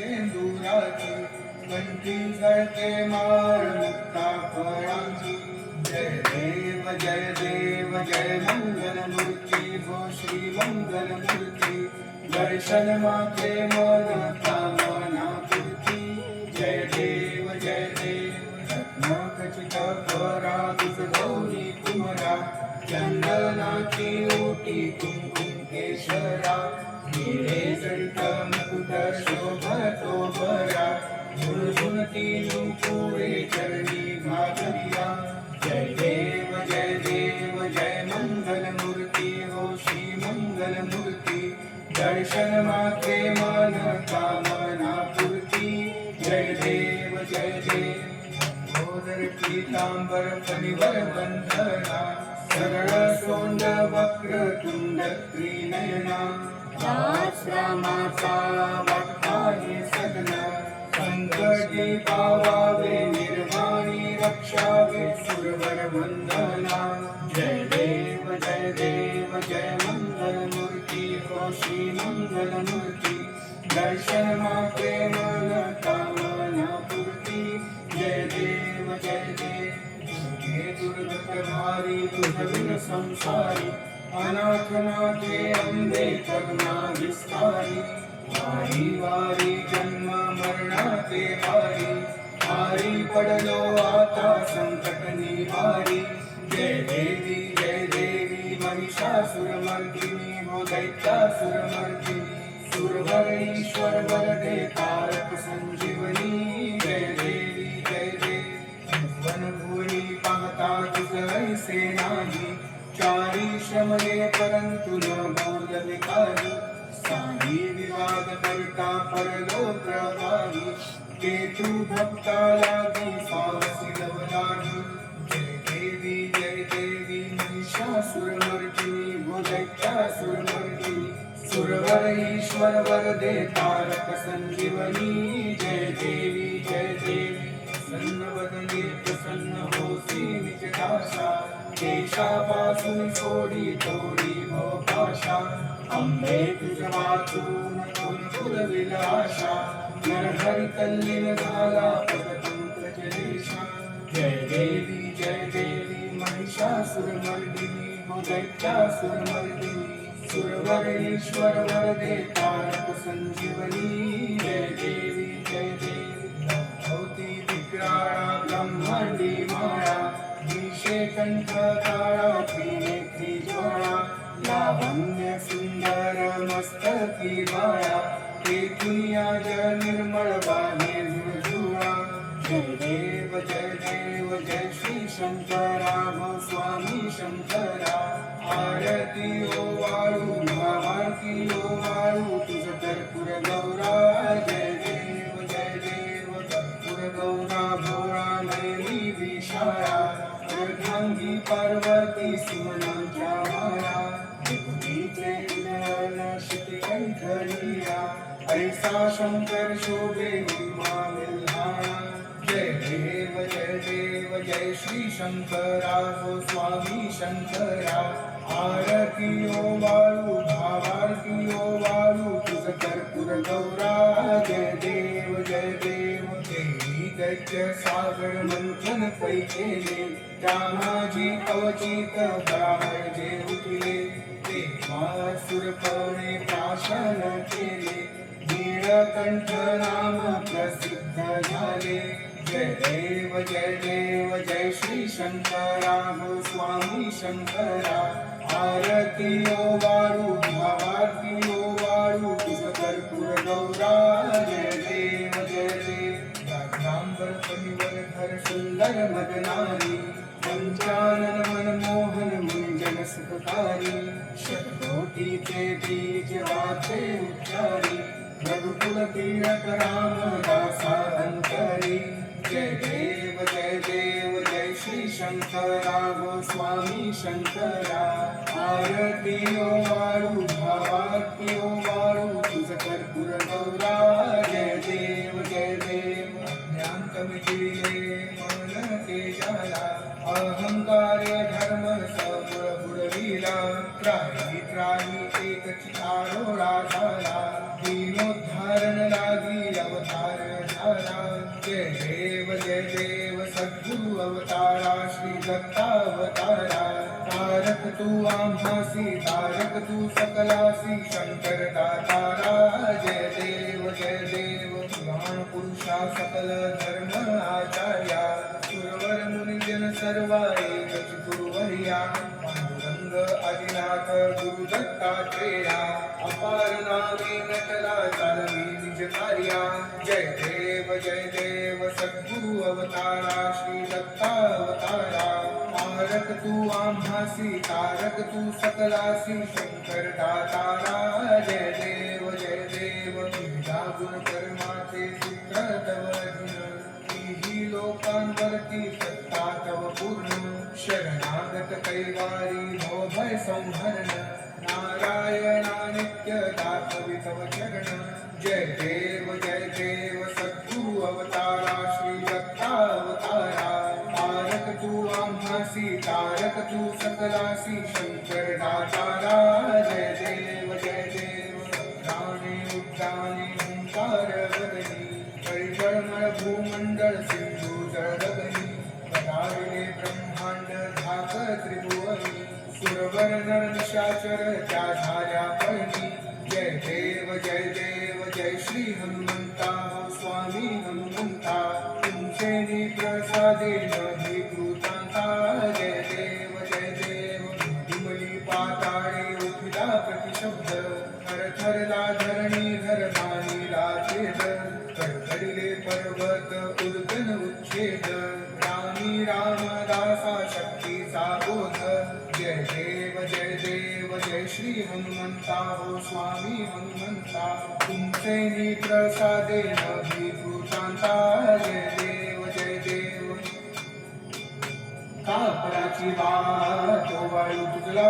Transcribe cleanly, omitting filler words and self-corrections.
शेंदुराची कंठी झळके माळ मुक्ता फळाची जय देव जय मंगलमूर्ती हो श्री मंगलमूर्ती दर्शन मागे मन कामना पूर्ती जय देव रत्नखचित करा तुझ गौरी कुमरा चंदनाची ओटी कुंकुम केशरा हिरे जडित मुकुट शोभतो बरा झुळझुळती नुपुरे चरणी घातलिया जय देव जय मंगलमूर्ती हो श्री मंगलमूर्ती दर्शन मागे मन कामना पूर्ती जय देव घोर पीतांबर फणीवर बंधना सरळ सोंड वक्रतुंड त्रिनयना दास रामाचा वाटताहे सदना संकटी पावावे निर्वाणी रक्षावे सुरवर वंदना जय देव जय मंगलमूर्ती हो श्री मंगलमूर्ती दर्शन मागे मन कामना पूर्ती जय देव हे दुर्गत भारी तुझविन संसारी अनाथ नाथे अंबे करुणा विस्तारी वारी वारी जन्म मरणाते वारी पडलो आता संकट निवारी जय देवी महिषासुरमर्दिनी हो दैत्यासुरमर्दिनी सुरवर ईश्वर वरदे तारक संजीवनी जय देवी वनभूरी पाहता तुझ ऐसे नाही चारी श्रमले परंतु न बोल विकारी साई विवाद करता परलो प्रवाही के तू भक्ता लागी सावसी लवलाही जय देवी महिषासुरमर्दिनी वो दैत्यासुरमर्दिनी सुरवर ईश्वर वरदे तारक संजीवनी जय देवी प्रसन्न वदने प्रसन्न होसी निज दासा केशापासून सोडी तोडी भोपाशा अंबे तुझ वाचून कुलविल आशा नरहरी तल्लीन झाला पदतंत्र जलेशा जय देवी महिषासुरमर्दिनी हो दैत्यासुरमर्दिनी सुरवर ईश्वर वरदे तारक संजीवनी जय देवी भवती विक्राळा ब्रह्मांडी माळा विषे कंठ काळा त्रिनेत्री ज्वाळा लावण्य सुंदर मस्तकी बाळा तेथुनिया जल निर्मळ बाहे झुळझुळा जय देव जय श्री शंकरा हो स्वामी शंकरा आरती ओ वाळू महाआरती ओ वाळू तुझ कर्पूर गौरा जय देव कर्पूर गौरा भोळा नयनी विशाळा अर्धांगी पार्वती सुमनांच्या माया विभूतीचे उदयन शितिकंठ लीला ऐसा शंकर शोभे महिमा विल्हाळा जय देव जय श्री शंकरा हो स्वामी शंकरा आरती ओ वाळू भावारती ओ वाळू तुझ कर्पूर गौरा जय देव देवी दैत्य सागर मंथन पैकेले रामाजी अवचित बाळ जे उठले ते सुरपणे प्राशन केले नीळकंठ नाम प्रसिद्ध झाले जय देव जय श्री शंकरा हो स्वामी शंकरा आरती ओ वाळू भावारती ओ वाळू तुझ कर्पूर गौरा जय देव रागांबर परिवर धर सुंदर मदनारी पंचानन मनमोहन मुंजन सुखकारी शतकोटीचे बीज वाचे उच्चारी रघुकुल तीरथ राम दासा अंतरी जय देव जय श्री शंकरा हो स्वामी शंकरा आरती ओ वाळू भावारती ओ वाळू तुझ कर्पूर गौरा जय देव ज्ञान मिटिले मन तेजाला अहंकार धर्म सबुर बुडविला त्राही एक चितारोळा झाला दीनोद्धारण लागी अवतार झाला. जय देव सद्गुरु अवतारा श्री दत्तावतारा. तारक तू आम्हासी तारक तू सकलासी शंकर दातारा. जय देव पुराण पुरुषा सकल धर्म आचार्या. सुरवर मुनिजन सर्वा एकच गुरुवर्या. पांडुरंग आदिनाथ गुरु दत्तात्रेया. अपार नामे नटला चालवी निज कार्या. जय देव सद्गुरु अवतारा श्री दत्तावतारा. तारक तू आम्हासी तारक तू सकलासी शंकर दातारा. जय देव विद्या गुण कर्माचे सूत्र तव अधीन. तीही लोकांवरती सत्ता तव पूर्ण. शरणागत कैवारी भवभय संहरण. नारायणा नित्य दाखवी तव चरण. जय देव सद्गुरु अवतारा श्री दत्तावतारा. तारक तू आम्हासी तारक तू सकलासी शंकर दातारा. जय देव प्राणे उद्दाने हुंकार वदनी. परिजळमळ भूमंडळ सिंधू जळगणी. पदारिले ब्रह्मांड धाक त्रिभुवनी. सुरवर नर निशाचर त्या झाल्या पळणी. जय देव जय श्री हनुमंता हो स्वामी हनुमंता. तुमचे प्रसादे नही कृतांता. जय देव विमली पाताळे उठिला प्रतिशब्द. थरथरला धरणी धरणानीला छेद. कडकडीले पर्वत उर्गन उच्छेद. रामी रामदासा शक्तीचा बोध. जय देव जय श्री हनुमंता हो स्वामी हनुमंता. तुमचे प्रसादे नभी कृतांता. जय देव कापराची वाट वाळू तुझला